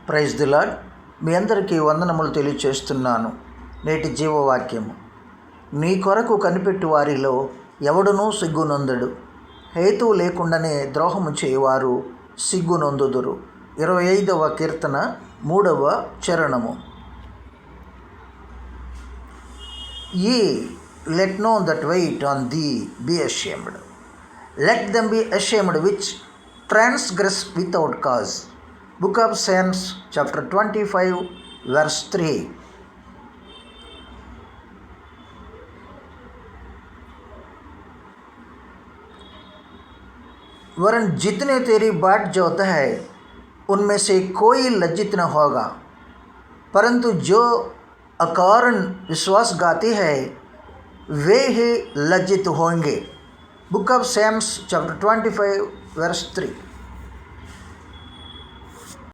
Praise the lord. మీ అందరికీ వందనములు తెలియచేస్తున్నాను. నేటి జీవవాక్యము: నీ కొరకు కనిపెట్టు వారిలో ఎవడునూ సిగ్గునొందడు, హేతువు లేకుండానే ద్రోహము చేయువారు సిగ్గునొందుదురు. 25వ కీర్తన 3వ చరణము. Ye let none that wait on thee be ashamed. Let them be ashamed which transgress without cause. Book of Psalms chapter 25 verse 3. वरन जितने तेरी बाट जोता है उनमें से कोई लज्जित न होगा, परंतु जो अकारण विश्वासघाती है वे ही लज्जित होंगे. Book of Psalms chapter 25 verse 3.